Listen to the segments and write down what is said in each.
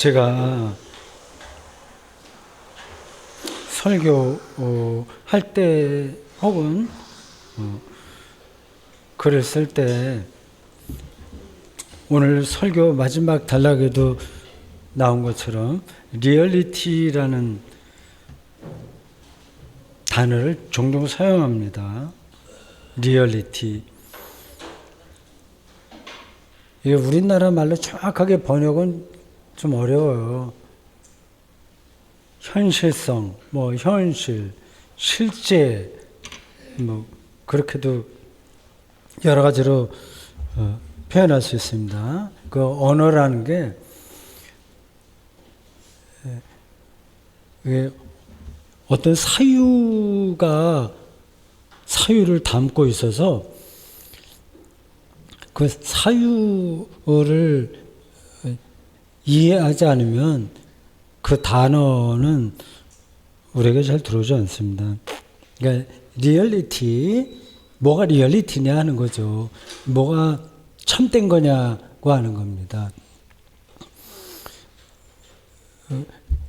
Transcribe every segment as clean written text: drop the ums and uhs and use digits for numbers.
제가 설교 할 때 혹은 글을 쓸 때 오늘 설교 마지막 단락에도 나온 것처럼 리얼리티라는 단어를 종종 사용합니다. 리얼리티. 이게 우리나라 말로 정확하게 번역은 좀 어려워요. 현실성, 현실, 실제, 그렇게도 여러 가지로 표현할 수 있습니다. 그 언어라는 게 어떤 사유를 담고 있어서 그 사유를 이해하지 않으면 그 단어는 우리에게 잘 들어오지 않습니다. 그러니까 리얼리티, 뭐가 리얼리티냐 하는 거죠. 뭐가 참된 거냐고 하는 겁니다.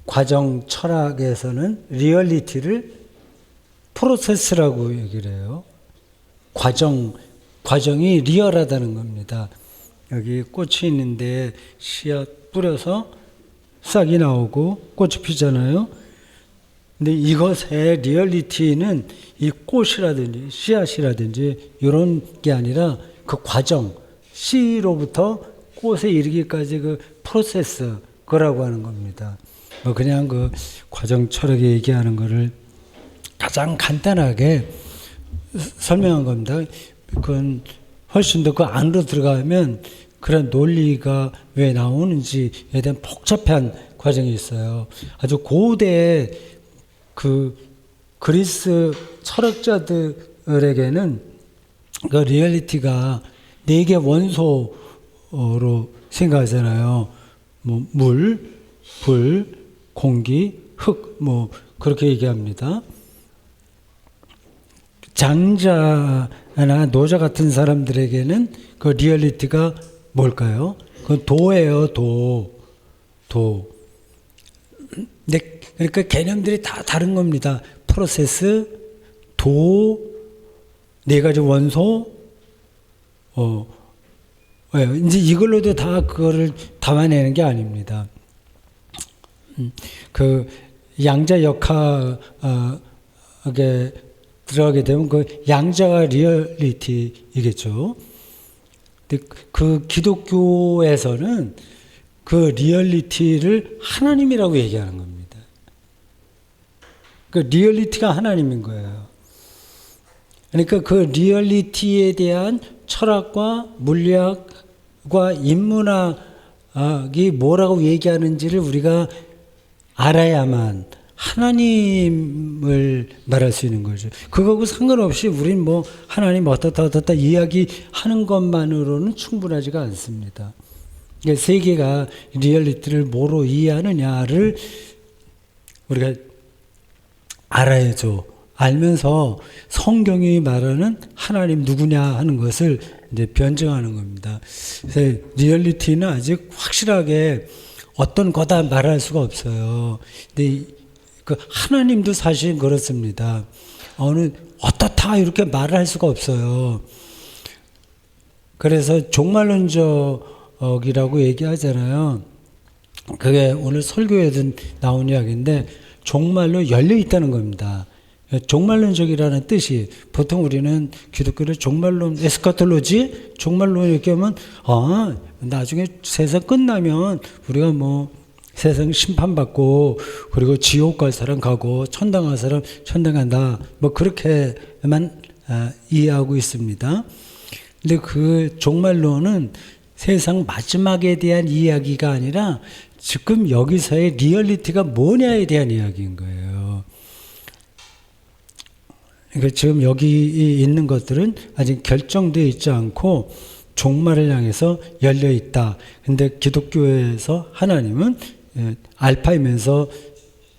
과정 철학에서는 리얼리티를 프로세스라고 얘기를 해요. 과정이 리얼하다는 겁니다. 여기 꽃이 있는데 씨앗 뿌려서 싹이 나오고 꽃이 피잖아요. 근데 이것의 리얼리티는 이 꽃이라든지 씨앗이라든지 이런 게 아니라 그 과정, 씨로부터 꽃에 이르기까지 그 프로세스, 그거라고 하는 겁니다. 그냥 그 과정 철학에 얘기하는 거를 가장 간단하게 설명한 겁니다. 그건 훨씬 더 그 안으로 들어가면 그런 논리가 왜 나오는지에 대한 복잡한 과정이 있어요. 아주 고대 그 그리스 철학자들에게는 그 리얼리티가 4개 원소로 생각하잖아요. 물, 불, 공기, 흙, 그렇게 얘기합니다. 장자나 노자 같은 사람들에게는 그 리얼리티가 뭘까요? 그건 도예요, 도. 그러니까 개념들이 다 다른 겁니다. 프로세스, 도, 4가지 원소, 이제 이걸로도 다 그거를 담아내는 게 아닙니다. 그 양자 역학에 들어가게 되면 그 양자가 리얼리티이겠죠. 근데 그 기독교에서는 그 리얼리티를 하나님이라고 얘기하는 겁니다. 그 리얼리티가 하나님인 거예요. 그러니까 그 리얼리티에 대한 철학과 물리학과 인문학이 뭐라고 얘기하는지를 우리가 알아야만 하나님을 말할 수 있는 거죠. 그거하고 상관없이 우린 하나님 어떻다 이야기하는 것만으로는 충분하지가 않습니다. 그러니까 세계가 리얼리티를 뭐로 이해하느냐를 우리가 알아야죠. 알면서 성경이 말하는 하나님 누구냐 하는 것을 이제 변증하는 겁니다. 그래서 리얼리티는 아직 확실하게 어떤 거다 말할 수가 없어요. 근데 그 하나님도 사실 그렇습니다. 어떻다 이렇게 말을 할 수가 없어요. 그래서 종말론적이라고 얘기하잖아요. 그게 오늘 설교에도 나온 이야기인데 종말로 열려 있다는 겁니다. 종말론적이라는 뜻이, 보통 우리는 기독교를 종말론, 에스카톨로지, 종말론 이렇게 하면 나중에 세상 끝나면 우리가 세상 심판받고 그리고 지옥 갈 사람 가고 천당 갈 사람 천당 간다, 그렇게만 이해하고 있습니다. 근데 그 종말론은 세상 마지막에 대한 이야기가 아니라 지금 여기서의 리얼리티가 뭐냐에 대한 이야기인 거예요. 그러니까 지금 여기 있는 것들은 아직 결정되어 있지 않고 종말을 향해서 열려 있다. 근데 기독교에서 하나님은 알파이면서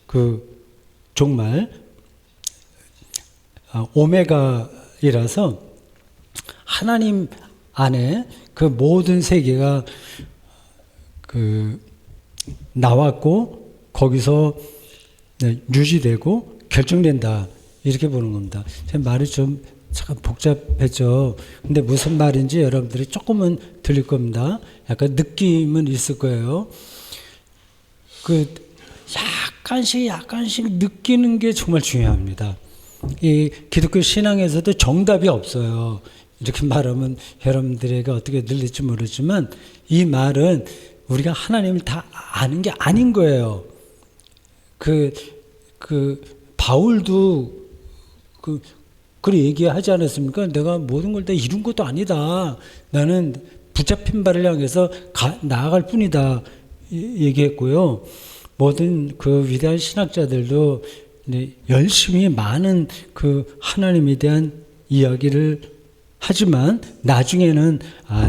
그 종말 오메가이라서 하나님 안에 그 모든 세계가 그 나왔고 거기서 유지되고 결정된다 이렇게 보는 겁니다. 제 말이 좀 잠깐 복잡했죠. 근데 무슨 말인지 여러분들이 조금은 들릴 겁니다. 약간 느낌은 있을 거예요. 그 약간씩 느끼는 게 정말 중요합니다. 이 기독교 신앙에서도 정답이 없어요. 이렇게 말하면 여러분들에게 어떻게 들릴지 모르지만 이 말은 우리가 하나님을 다 아는 게 아닌 거예요. 그 바울도 그래 얘기하지 않았습니까? 내가 모든 걸 다 이룬 것도 아니다. 나는 붙잡힌 바를 향해서 나아갈 뿐이다. 얘기했고요. 모든 그 위대한 신학자들도 열심히 많은 그 하나님에 대한 이야기를 하지만 나중에는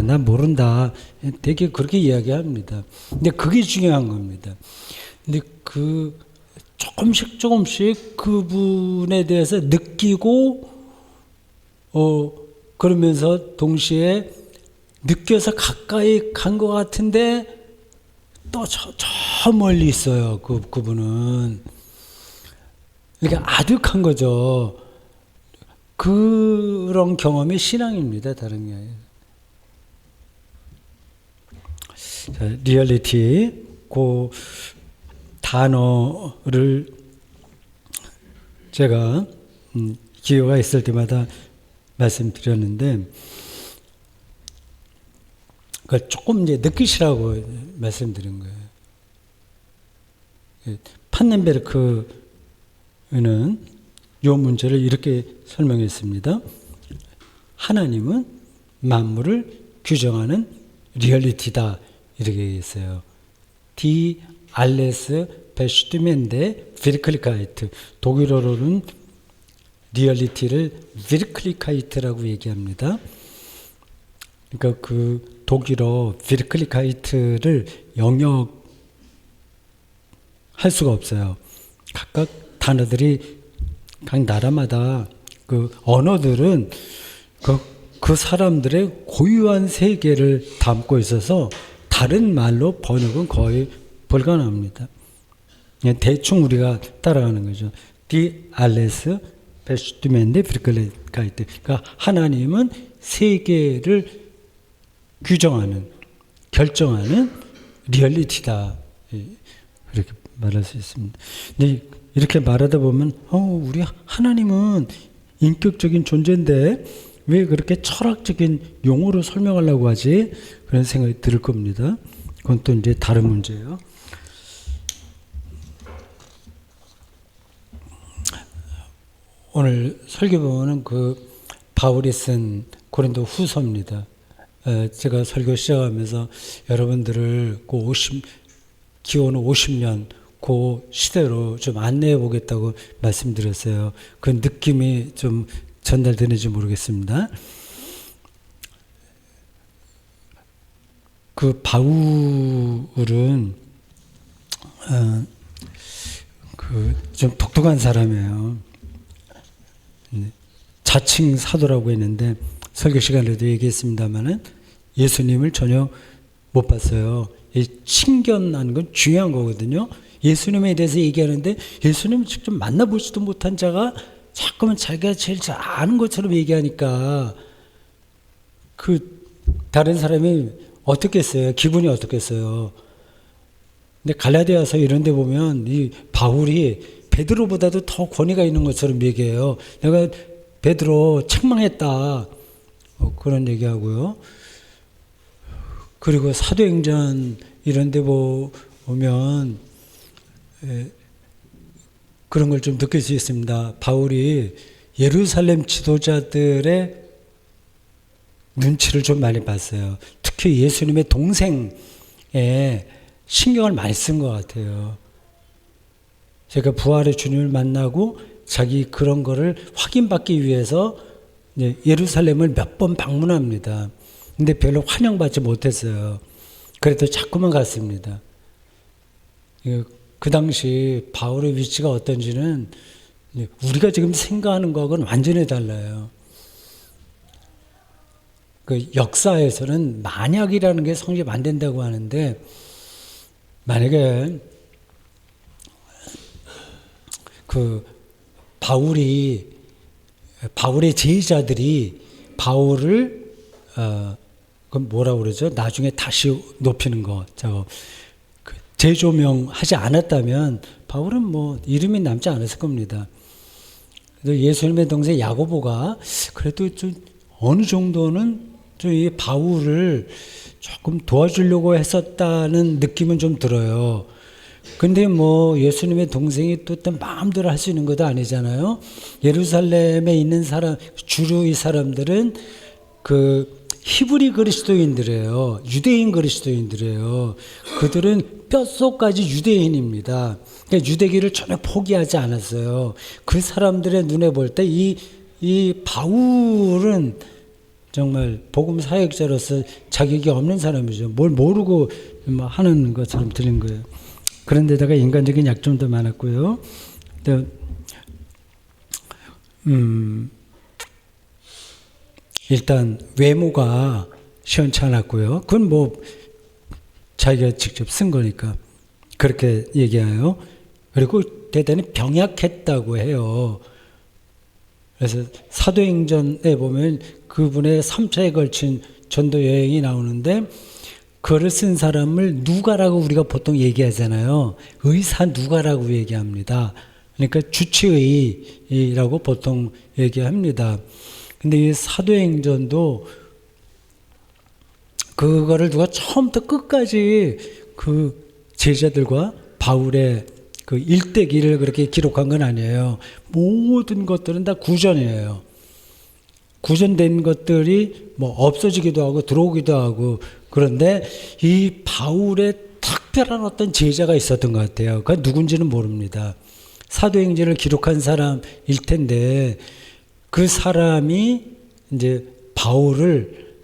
나 모른다. 되게 그렇게 이야기합니다. 근데 그게 중요한 겁니다. 근데 그 조금씩 그분에 대해서 느끼고 그러면서 동시에 느껴서 가까이 간 것 같은데 또 저 멀리 있어요. 그분은. 그러니까 아득한 거죠. 그런 경험이 신앙입니다. 다른 게 아니라. 자, 리얼리티 그 단어를 제가 기회가 있을 때마다 말씀드렸는데 그걸 조금 이제 느끼시라고 말씀드린 거예요. 판넨베르크는 이 문제를 이렇게 설명했습니다. 하나님은 만물을 규정하는 리얼리티다 이렇게 했어요. 디 알레스 베슈트멘데 비르클리카이트 독일어로는 리얼리티를 비르클리카이트라고 얘기합니다. 그러니까 그 독일어 비르클리카이트를 영역할 수가 없어요. 각각 단어들이 각 나라마다 그 언어들은 그 사람들의 고유한 세계를 담고 있어서 다른 말로 번역은 거의 불가능합니다. 대충 우리가 따라가는 거죠. 디 알레스 베슈트멘데 비르클리카이트. 그러니까 하나님은 세계를 규정하는, 결정하는 리얼리티다. 이렇게 말할 수 있습니다. 근데 이렇게 말하다 보면 우리 하나님은 인격적인 존재인데 왜 그렇게 철학적인 용어로 설명하려고 하지? 그런 생각이 들 겁니다. 그건 또 이제 다른 문제예요. 오늘 설교본은 그 바울이 쓴 고린도 후서입니다. 제가 설교 시작하면서 여러분들을 기원 50년 그 시대로 좀 안내해 보겠다고 말씀드렸어요. 그 느낌이 좀 전달되는지 모르겠습니다. 그 바울은 좀 독특한 사람이에요. 자칭 사도라고 했는데 설교 시간에도 얘기했습니다만은 예수님을 전혀 못 봤어요. 이 친견하는 건 중요한 거거든요. 예수님에 대해서 얘기하는데 예수님을 직접 만나보지도 못한 자가 자꾸만 자기가 제일 잘 아는 것처럼 얘기하니까 그 다른 사람이 어떻겠어요? 기분이 어떻겠어요? 근데 갈라디아서 이런 데 보면 이 바울이 베드로보다도 더 권위가 있는 것처럼 얘기해요. 내가 베드로 책망했다. 그런 얘기하고요. 그리고 사도행전 이런 데 보면 그런 걸 좀 느낄 수 있습니다. 바울이 예루살렘 지도자들의 눈치를 좀 많이 봤어요. 특히 예수님의 동생에 신경을 많이 쓴 것 같아요. 제가 부활의 주님을 만나고 자기 그런 거를 확인받기 위해서 예루살렘을 몇 번 방문합니다. 근데 별로 환영받지 못했어요. 그래도 자꾸만 갔습니다. 그 당시 바울의 위치가 어떤지는 우리가 지금 생각하는 거하고는 완전히 달라요. 그 역사에서는 만약이라는 게 성립 안 된다고 하는데 만약에 그 바울의 제자들이 바울을 그 뭐라 그러죠? 나중에 다시 높이는 거, 재조명하지 않았다면 바울은 뭐 이름이 남지 않았을 겁니다. 그래서 예수님의 동생 야고보가 그래도 좀 어느 정도는 좀 이 바울을 조금 도와주려고 했었다는 느낌은 좀 들어요. 근데 뭐 예수님의 동생이 또 마음대로 할 수 있는 것도 아니잖아요. 예루살렘에 있는 주로 이 사람들은 그 히브리 그리스도인들이에요. 유대인 그리스도인들이에요. 그들은 뼛속까지 유대인입니다. 그러니까 유대기를 전혀 포기하지 않았어요. 그 사람들의 눈에 볼 때 이 바울은 정말 복음 사역자로서 자격이 없는 사람이죠. 뭘 모르고 하는 것처럼 들린 거예요. 그런데다가 인간적인 약점도 많았고요. 일단 외모가 시원치 않았고요. 그건 뭐 자기가 직접 쓴 거니까 그렇게 얘기해요. 그리고 대단히 병약했다고 해요. 그래서 사도행전에 보면 그분의 3차에 걸친 전도 여행이 나오는데 그를 쓴 사람을 누가라고 우리가 보통 얘기하잖아요. 의사 누가라고 얘기합니다. 그러니까 주치의라고 보통 얘기합니다. 근데 이 사도행전도 그거를 누가 처음부터 끝까지 그 제자들과 바울의 그 일대기를 그렇게 기록한 건 아니에요. 모든 것들은 다 구전이에요. 구전된 것들이 뭐 없어지기도 하고 들어오기도 하고 그런데 이 바울의 특별한 어떤 제자가 있었던 것 같아요. 그건 누군지는 모릅니다. 사도행전을 기록한 사람일 텐데 그 사람이 이제 바울을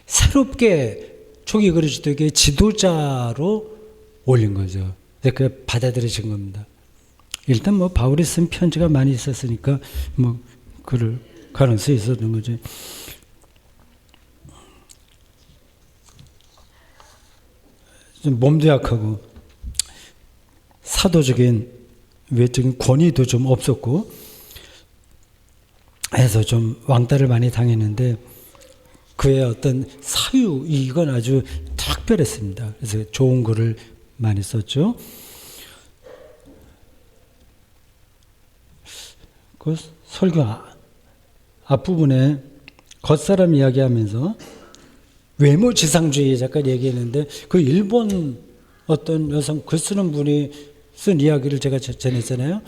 새롭게 초기 그리스도교의 지도자로 올린 거죠. 그게 받아들여진 겁니다. 일단 뭐 바울이 쓴 편지가 많이 있었으니까 뭐 그럴 가능성이 있었던 거죠. 좀 몸도 약하고 사도적인 외적인 권위도 좀 없었고 해서 좀 왕따를 많이 당했는데 그의 어떤 사유 이건 아주 특별했습니다. 그래서 좋은 글을 많이 썼죠. 그 설교 앞부분에 겉사람 이야기하면서 외모 지상주의 잠깐 얘기했는데 그 일본 어떤 여성 글 쓰는 분이 쓴 이야기를 제가 전했잖아요.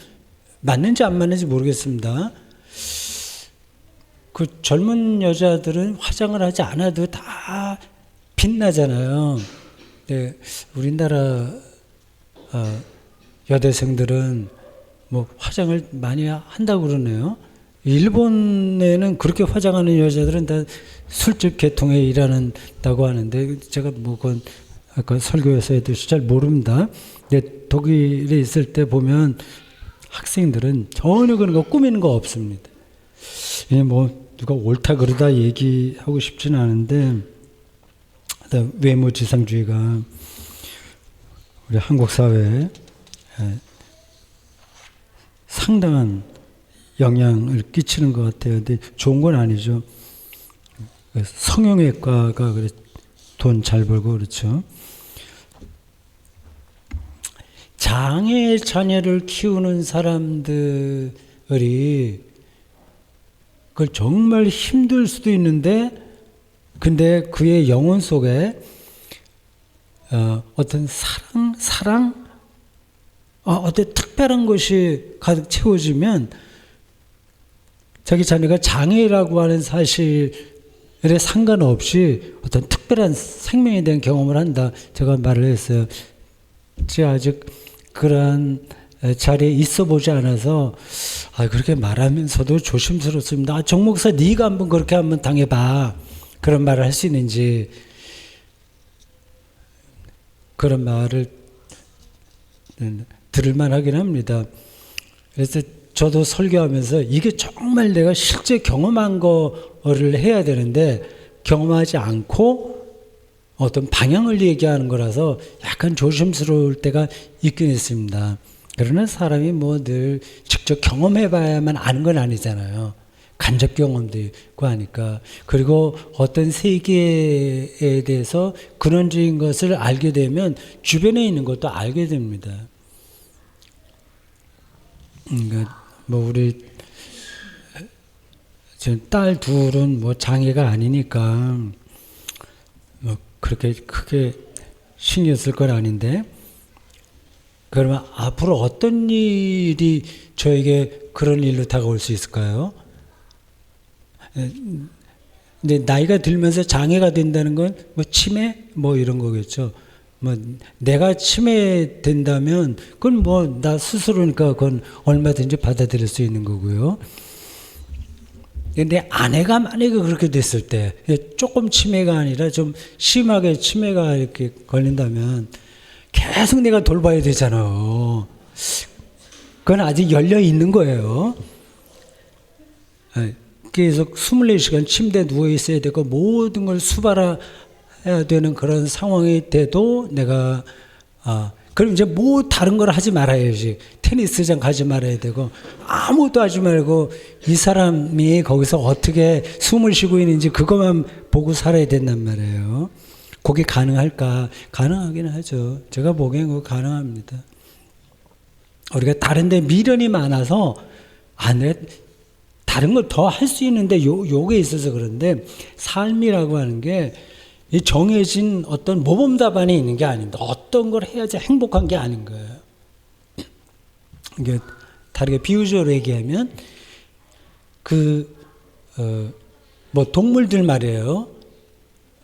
맞는지 안 맞는지 모르겠습니다. 그 젊은 여자들은 화장을 하지 않아도 다 빛나잖아요. 네, 우리나라 여대생들은 뭐 화장을 많이 한다고 그러네요. 일본에는 그렇게 화장하는 여자들은 다 술집 계통에 일하는다고 하는데 제가 뭐 그건 아까 설교에서 했듯이 잘 모릅니다. 근데 독일에 있을 때 보면 학생들은 전혀 그런 거 꾸미는 거 없습니다. 뭐 누가 옳다 그러다 얘기하고 싶지는 않은데 외모지상주의가 우리 한국 사회에 상당한 영향을 끼치는 것 같아요. 근데 좋은 건 아니죠. 성형외과가 돈 잘 벌고 그렇죠. 장애 자녀를 키우는 사람들이 그걸 정말 힘들 수도 있는데 근데 그의 영혼 속에 어떤 사랑 어떤 특별한 것이 가득 채워지면 자기 자녀가 장애라고 하는 사실에 상관없이 어떤 특별한 생명에 대한 경험을 한다. 제가 말을 했어요. 제가 아직 그러한 자리에 있어 보지 않아서 그렇게 말하면서도 조심스럽습니다. 정 목사 네가 한번 그렇게 한번 당해봐. 그런 말을 할 수 있는지 그런 말을 들을만 하긴 합니다. 그래서 저도 설교하면서 이게 정말 내가 실제 경험한 거를 해야 되는데 경험하지 않고 어떤 방향을 얘기하는 거라서 약간 조심스러울 때가 있긴 있습니다. 그러나 사람이 뭐 늘 직접 경험해봐야만 아는 건 아니잖아요. 간접 경험도 있고 하니까. 그리고 어떤 세계에 대해서 근원적인 것을 알게 되면 주변에 있는 것도 알게 됩니다. 그러니까 뭐 우리 딸 둘은 뭐 장애가 아니니까 뭐 그렇게 크게 신경 쓸 건 아닌데, 그러면 앞으로 어떤 일이 저에게 그런 일로 다가올 수 있을까요? 근데 나이가 들면서 장애가 된다는 건 뭐 치매 뭐 이런 거겠죠. 뭐 내가 치매된다면 그건 뭐 나 스스로니까 그건 얼마든지 받아들일 수 있는 거고요. 근데 아내가 만약에 그렇게 됐을 때 조금 치매가 아니라 좀 심하게 치매가 이렇게 걸린다면 계속 내가 돌봐야 되잖아요. 그건 아직 열려 있는 거예요. 계속 24시간 침대에 누워 있어야 되고 모든 걸 수발해야 되는 그런 상황이 돼도 내가 그럼 이제 뭐 다른 걸 하지 말아야지. 테니스장 가지 말아야 되고 아무것도 하지 말고 이 사람이 거기서 어떻게 숨을 쉬고 있는지 그것만 보고 살아야 된단 말이에요. 그게 가능할까? 가능하긴 하죠. 제가 보기엔 그거 가능합니다. 우리가 다른 데 미련이 많아서 다른 걸 더 할 수 있는데 요게 있어서 그런데, 삶이라고 하는 게 이 정해진 어떤 모범 답안이 있는 게 아닙니다. 어떤 걸 해야지 행복한 게 아닌 거예요. 이게 다르게 비유적으로 얘기하면 뭐 동물들 말이에요.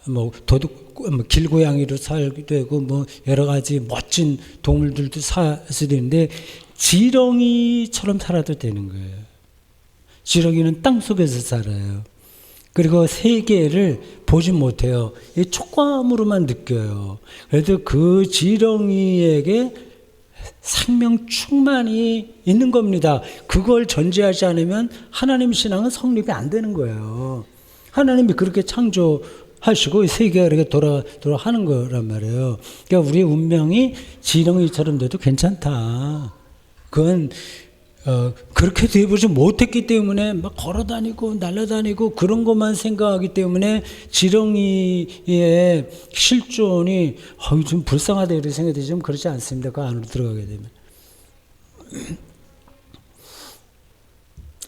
뭐 도둑, 뭐 길고양이로 살기도 되고 뭐 여러 가지 멋진 동물들도 살 수도 있는데 지렁이처럼 살아도 되는 거예요. 지렁이는 땅 속에서 살아요. 그리고 세계를 보지 못해요. 이 촉감으로만 느껴요. 그래도 그 지렁이에게 생명 충만이 있는 겁니다. 그걸 전제하지 않으면 하나님 신앙은 성립이 안 되는 거예요. 하나님이 그렇게 창조하시고 세계가 이렇게 돌아가는 거란 말이에요. 그러니까 우리의 운명이 지렁이처럼 돼도 괜찮다. 그건 그렇게 되어보지 못했기 때문에 막 걸어다니고 날아다니고 그런 것만 생각하기 때문에 지렁이의 실존이 좀 불쌍하다 이렇게 생각되지만 그렇지 않습니다. 그 안으로 들어가게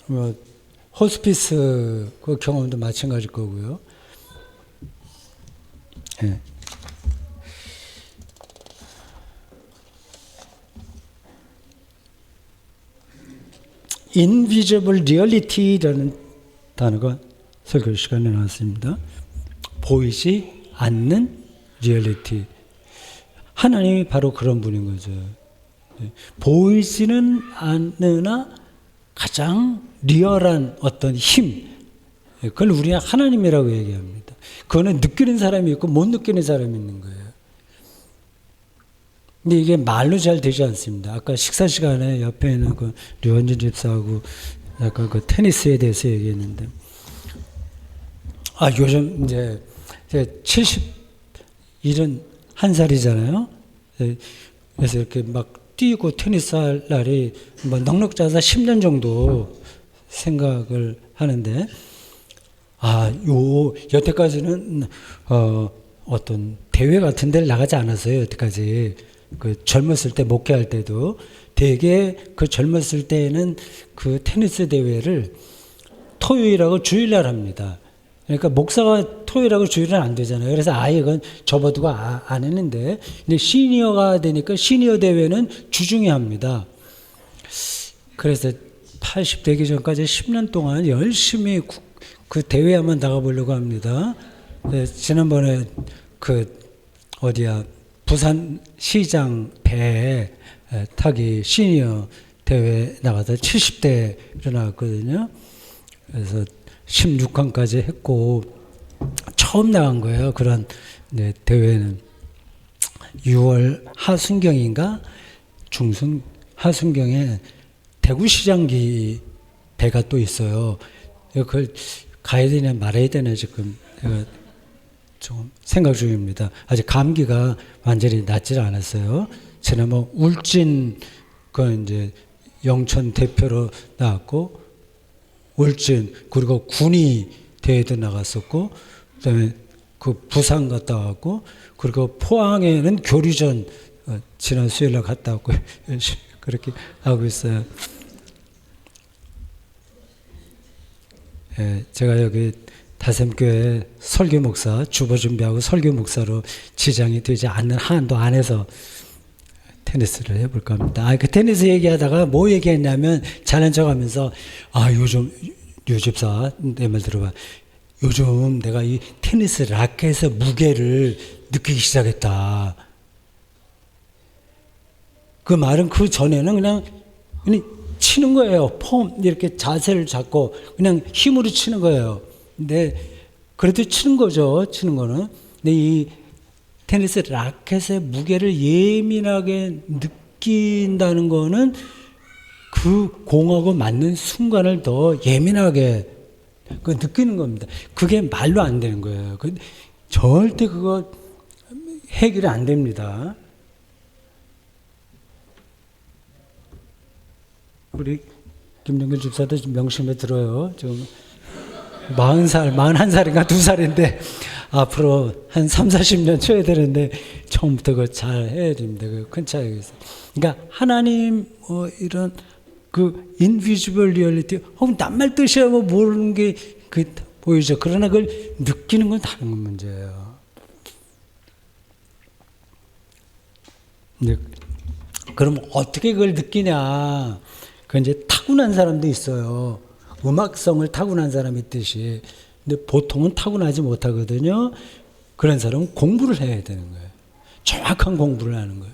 되면. 호스피스 그 경험도 마찬가지일 거고요. 네. invisible reality라는 단어가 설교 시간에 나왔습니다. 보이지 않는 리얼리티. 하나님이 바로 그런 분인 거죠. 보이지는 않으나 가장 리얼한 어떤 힘, 그걸 우리가 하나님이라고 얘기합니다. 그거는 느끼는 사람이 있고 못 느끼는 사람이 있는 거예요. 근데 이게 말로 잘 되지 않습니다. 아까 식사 시간에 옆에 있는 그 류원준 집사하고 약간 그 테니스에 대해서 얘기했는데, 요즘 이제 71살이잖아요. 그래서 이렇게 막 뛰고 테니스 할 날이 뭐 넉넉 잡아서 10년 정도 생각을 하는데, 여태까지는 어떤 대회 같은 데를 나가지 않았어요. 여태까지. 그 젊었을 때 목회할 때도 되게 그 젊었을 때에는 그 테니스 대회를 토요일하고 주일날 합니다. 그러니까 목사가 토요일하고 주일은 안 되잖아요. 그래서 아예 그건 접어두고 안 했는데, 근데 시니어가 되니까 시니어 대회는 주중에 합니다. 그래서 80 되기 전까지 10년 동안 열심히 그 대회 한번 나가보려고 합니다. 지난번에 부산시장 배 타기 시니어 대회 나가서 70대로 나왔거든요. 그래서 16강까지 했고 처음 나간 거예요. 그런 대회는 6월 하순경인가 중순 하순경에 대구시장기 배가 또 있어요. 그걸 가야 되냐 말아야 되냐 지금 내가 좀 생각 중입니다. 아직 감기가 완전히 낫질 않았어요. 지난번 울진 그 이제 영천 대표로 나왔고 울진 그리고 군위 대회도 나갔었고 그다음에 그 부산 갔다 왔고 그리고 포항에는 교류전 지난 수요일날 갔다 왔고 열심히 그렇게 하고 있어요. 예, 제가 여기 다샘교회 설교 목사 주보 준비하고 설교 목사로 지장이 되지 않는 한도 안에서 테니스를 해볼까 합니다. 그 테니스 얘기하다가 뭐 얘기했냐면 잘난 척하면서 요즘 유집사 내 말 들어봐. 요즘 내가 이 테니스 라켓의 무게를 느끼기 시작했다. 그 말은 그 전에는 그냥 치는 거예요. 폼 이렇게 자세를 잡고 그냥 힘으로 치는 거예요. 근데 그래도 치는 거죠. 치는 거는. 근데 이 테니스 라켓의 무게를 예민하게 느낀다는 거는 그 공하고 맞는 순간을 더 예민하게 느끼는 겁니다. 그게 말로 안 되는 거예요. 절대 그거 해결이 안 됩니다. 우리 김정근 집사도 명심해 들어요. 지금 40살, 41살인가 2살인데 앞으로 한 3, 40년 쳐야 되는데 처음부터 그거 잘 해야 됩니다. 그 큰 차이가 있어요. 그러니까 하나님 이런 그 인비지블 리얼리티 혹은 낱말 뜻이야 모르는 게 보이죠. 그러나 그걸 느끼는 건 다른 문제예요. 그럼 어떻게 그걸 느끼냐? 그 이제 타고난 사람도 있어요. 음악성을 타고난 사람이 있듯이. 근데 보통은 타고나지 못하거든요. 그런 사람은 공부를 해야 되는 거예요. 정확한 공부를 하는 거예요.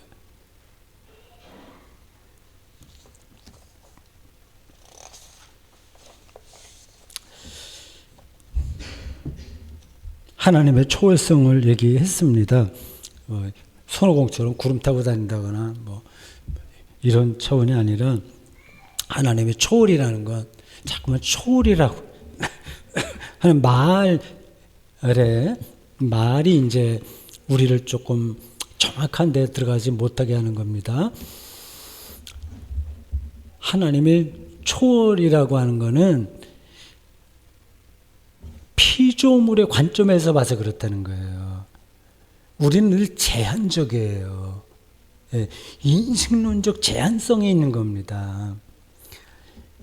하나님의 초월성을 얘기했습니다. 손오공처럼 구름 타고 다닌다거나 뭐 이런 차원이 아니라 하나님의 초월이라는 건 자꾸만 초월이라고 하는 말이 이제 우리를 조금 정확한 데 들어가지 못하게 하는 겁니다. 하나님의 초월이라고 하는 거는 피조물의 관점에서 봐서 그렇다는 거예요. 우리는 늘 제한적이에요. 인식론적 제한성에 있는 겁니다.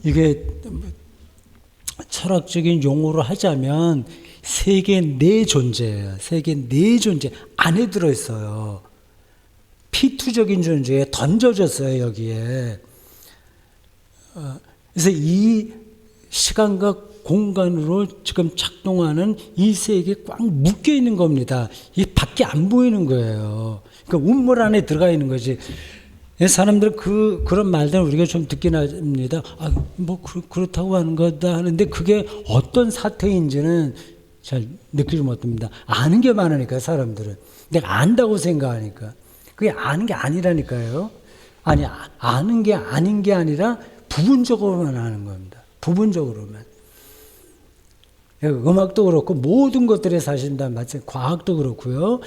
이게 철학적인 용어로 하자면 세계 내 존재예요. 세계 내 존재 안에 들어있어요. 피투적인 존재에 던져졌어요. 여기에. 그래서 이 시간과 공간으로 지금 작동하는 이 세계에 꽉 묶여 있는 겁니다. 이 밖에 안 보이는 거예요. 그러니까 운물 안에 들어가 있는 거지. 사람들 그런 말들 우리가 좀 듣긴 합니다. 그렇다고 하는 거다 하는데 그게 어떤 사태인지는 잘 느끼지 못합니다. 아는 게 많으니까 사람들은. 내가 안다고 생각하니까. 그게 아는 게 아니라니까요. 아는 게 아닌 게 아니라 부분적으로만 아는 겁니다. 부분적으로만. 음악도 그렇고 모든 것들의 사실입니다. 마치 과학도 그렇고요.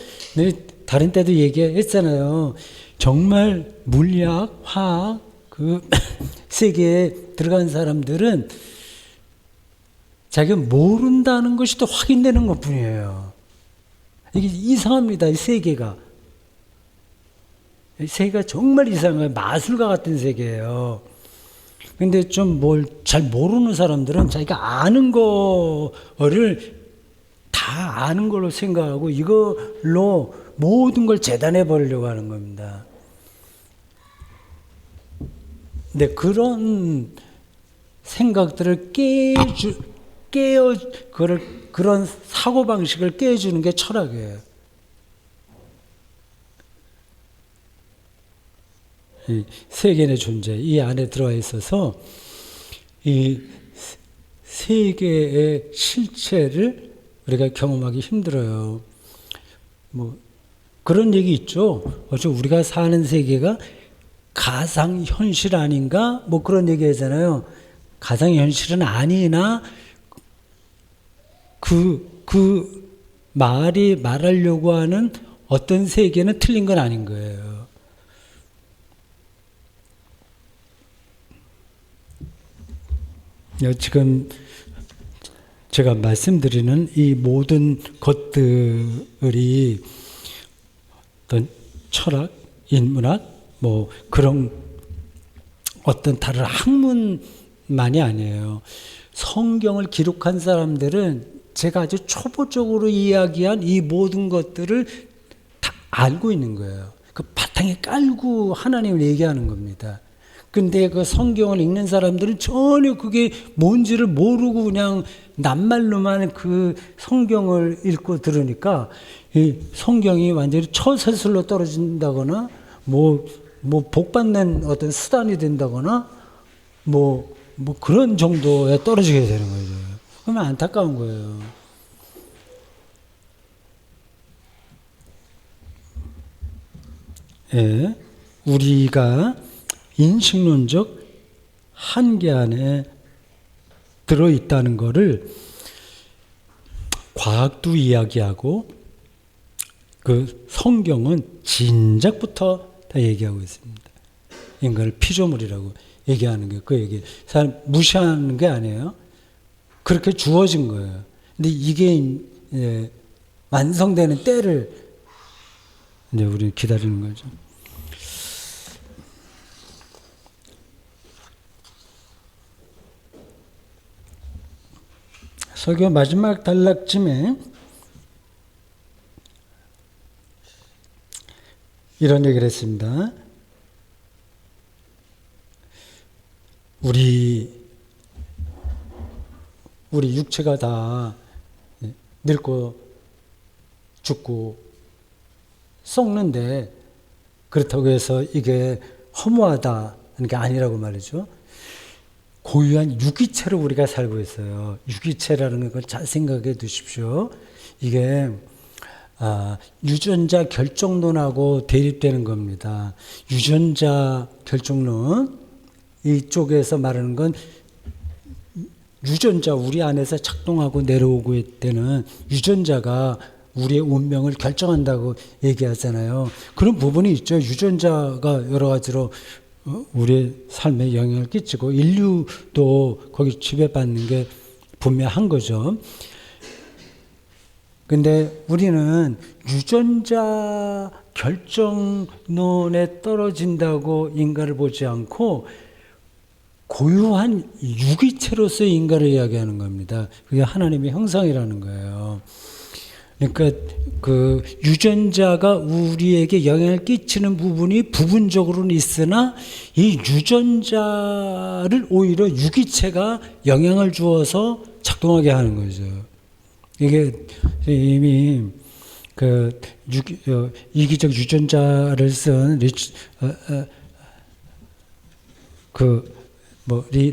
다른 때도 얘기했잖아요. 정말 물리학, 화학 그 세계에 들어간 사람들은 자기가 모른다는 것이 또 확인되는 것뿐이에요. 이게 이상합니다. 이 세계가. 이 세계가 정말 이상해요. 마술과 같은 세계예요. 근데 좀 뭘 잘 모르는 사람들은 자기가 아는 거를 다 아는 걸로 생각하고 이걸로 모든 걸 재단해 버리려고 하는 겁니다. 근데 그런 생각들을 그런 사고방식을 깨주는 게 철학이에요. 이 세계의 존재, 이 안에 들어와 있어서 이 세계의 실체를 우리가 경험하기 힘들어요. 뭐 그런 얘기 있죠. 어쩌 우리가 사는 세계가 가상현실 아닌가? 뭐 그런 얘기 하잖아요. 가상현실은 아니나 그 말이 말하려고 하는 어떤 세계는 틀린 건 아닌 거예요. 지금 제가 말씀드리는 이 모든 것들이 어떤 철학, 인문학, 뭐 그런 어떤 다른 학문만이 아니에요. 성경을 기록한 사람들은 제가 아주 초보적으로 이야기한 이 모든 것들을 다 알고 있는 거예요. 그 바탕에 깔고 하나님을 얘기하는 겁니다. 근데 그 성경을 읽는 사람들은 전혀 그게 뭔지를 모르고 그냥 낱말로만 그 성경을 읽고 들으니까 이 성경이 완전히 처세술로 떨어진다거나 뭐 복받는 어떤 수단이 된다거나 뭐 그런 정도에 떨어지게 되는 거죠. 그러면 안타까운 거예요. 예, 우리가 인식론적 한계 안에 들어있다는 것을 과학도 이야기하고 그 성경은 진작부터 다 얘기하고 있습니다. 인간을 피조물이라고 얘기하는 게 그 얘기. 사람 무시하는 게 아니에요. 그렇게 주어진 거예요. 근데 이게 완성되는 때를 이제 우리 기다리는 거죠. 설교 마지막 단락쯤에 이런 얘기를 했습니다. 우리 육체가 다 늙고 죽고 썩는데 그렇다고 해서 이게 허무하다는 게 아니라고 말이죠. 고유한 유기체로 우리가 살고 있어요. 유기체라는 걸 잘 생각해 두십시오. 이게 유전자 결정론하고 대립되는 겁니다. 유전자 결정론 이쪽에서 말하는 건 유전자 우리 안에서 작동하고 내려오고 있다는 유전자가 우리의 운명을 결정한다고 얘기하잖아요. 그런 부분이 있죠. 유전자가 여러 가지로 우리의 삶에 영향을 끼치고 인류도 거기 지배받는 게 분명한 거죠. 근데 우리는 유전자 결정론에 떨어진다고 인간을 보지 않고 고유한 유기체로서의 인간을 이야기하는 겁니다. 그게 하나님의 형상이라는 거예요. 그러니까 그 유전자가 우리에게 영향을 끼치는 부분이 부분적으로는 있으나 이 유전자를 오히려 유기체가 영향을 주어서 작동하게 하는 거죠. 이게 이미 그 이기적 유전자를 쓴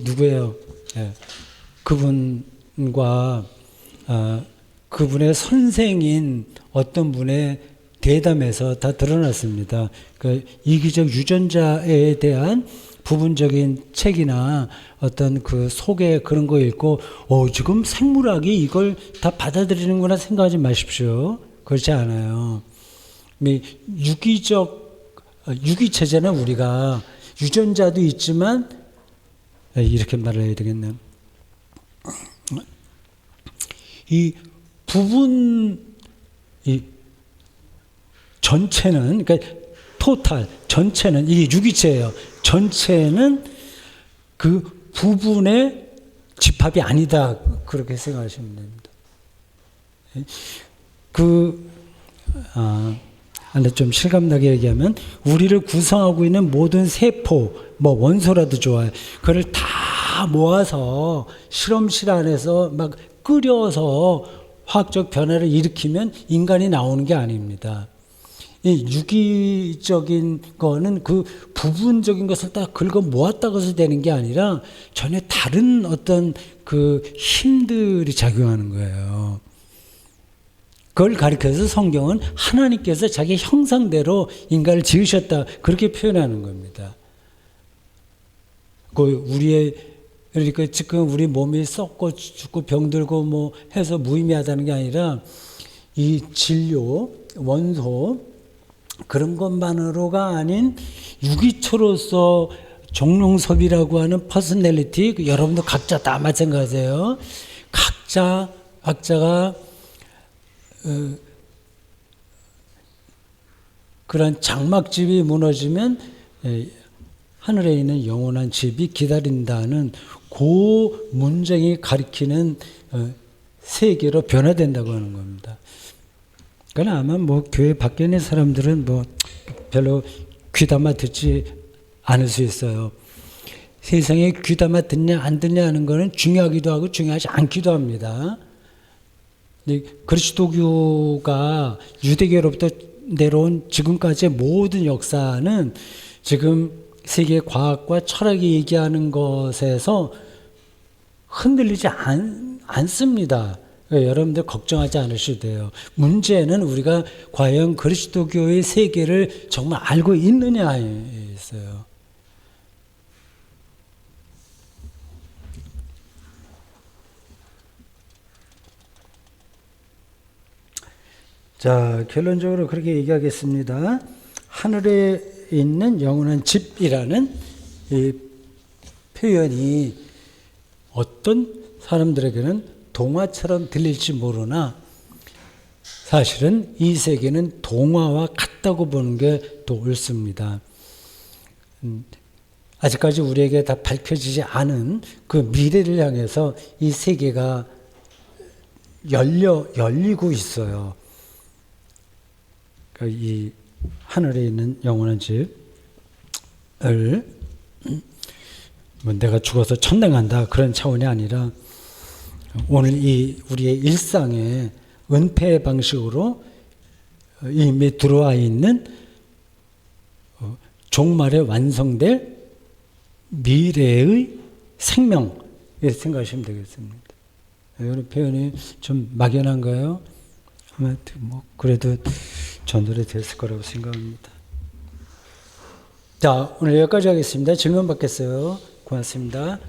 누구예요? 예. 그분과 그분의 선생인 어떤 분의 대담에서 다 드러났습니다. 그 이기적 유전자에 대한 부분적인 책이나 어떤 그 소개 그런 거 읽고 지금 생물학이 이걸 다 받아들이는구나 생각하지 마십시오. 그렇지 않아요. 유기체잖아요. 우리가 유전자도 있지만 이렇게 말을 해야 되겠네요. 이 부분 이 전체는 그러니까 토탈 전체는 이게 유기체예요. 전체는 그 부분의 집합이 아니다. 그렇게 생각하시면 됩니다. 근데 좀 실감나게 얘기하면 우리를 구성하고 있는 모든 세포, 원소라도 좋아요. 그걸 다 모아서 실험실 안에서 막 끓여서 화학적 변화를 일으키면 인간이 나오는 게 아닙니다. 이 유기적인 거는 그 부분적인 것을 다 긁어 모았다고 해서 되는 게 아니라 전혀 다른 어떤 그 힘들이 작용하는 거예요. 그걸 가리켜서 성경은 하나님께서 자기 형상대로 인간을 지으셨다 그렇게 표현하는 겁니다. 그러니까 지금 우리 몸이 썩고 죽고 병들고 해서 무의미하다는 게 아니라 이 진료, 원소 그런 것만으로가 아닌 유기초로서 종롱섭이라고 하는 퍼스널리티, 여러분도 각자 다 마찬가지예요. 각자가 그런 장막집이 무너지면 하늘에 있는 영원한 집이 기다린다는 그 문장이 가리키는 세계로 변화된다고 하는 겁니다. 그러나 아마 뭐 교회 밖에 있는 사람들은 뭐 별로 귀담아 듣지 않을 수 있어요. 세상에 귀담아 듣냐 안 듣냐 하는 거는 중요하기도 하고 중요하지 않기도 합니다. 그리스도교가 유대교로부터 내려온 지금까지의 모든 역사는 지금 세계 과학과 철학이 얘기하는 것에서 흔들리지 않습니다. 여러분들 걱정하지 않으셔도 돼요. 문제는 우리가 과연 그리스도교의 세계를 정말 알고 있느냐에 있어요. 자, 결론적으로 그렇게 얘기하겠습니다. 하늘에 있는 영원한 집이라는 이 표현이 어떤 사람들에게는 동화처럼 들릴지 모르나 사실은 이 세계는 동화와 같다고 보는 게 더 옳습니다. 아직까지 우리에게 다 밝혀지지 않은 그 미래를 향해서 이 세계가 열리고 있어요. 그러니까 이 하늘에 있는 영원한 집을 뭐 내가 죽어서 천당 간다 그런 차원이 아니라 오늘 이 우리의 일상의 은폐 방식으로 이미 들어와 있는 종말에 완성될 미래의 생명 이렇게 생각하시면 되겠습니다. 이런 표현이 좀 막연한가요? 뭐 그래도 전달이 됐을 거라고 생각합니다. 자, 오늘 여기까지 하겠습니다. 질문 받겠어요. 고맙습니다.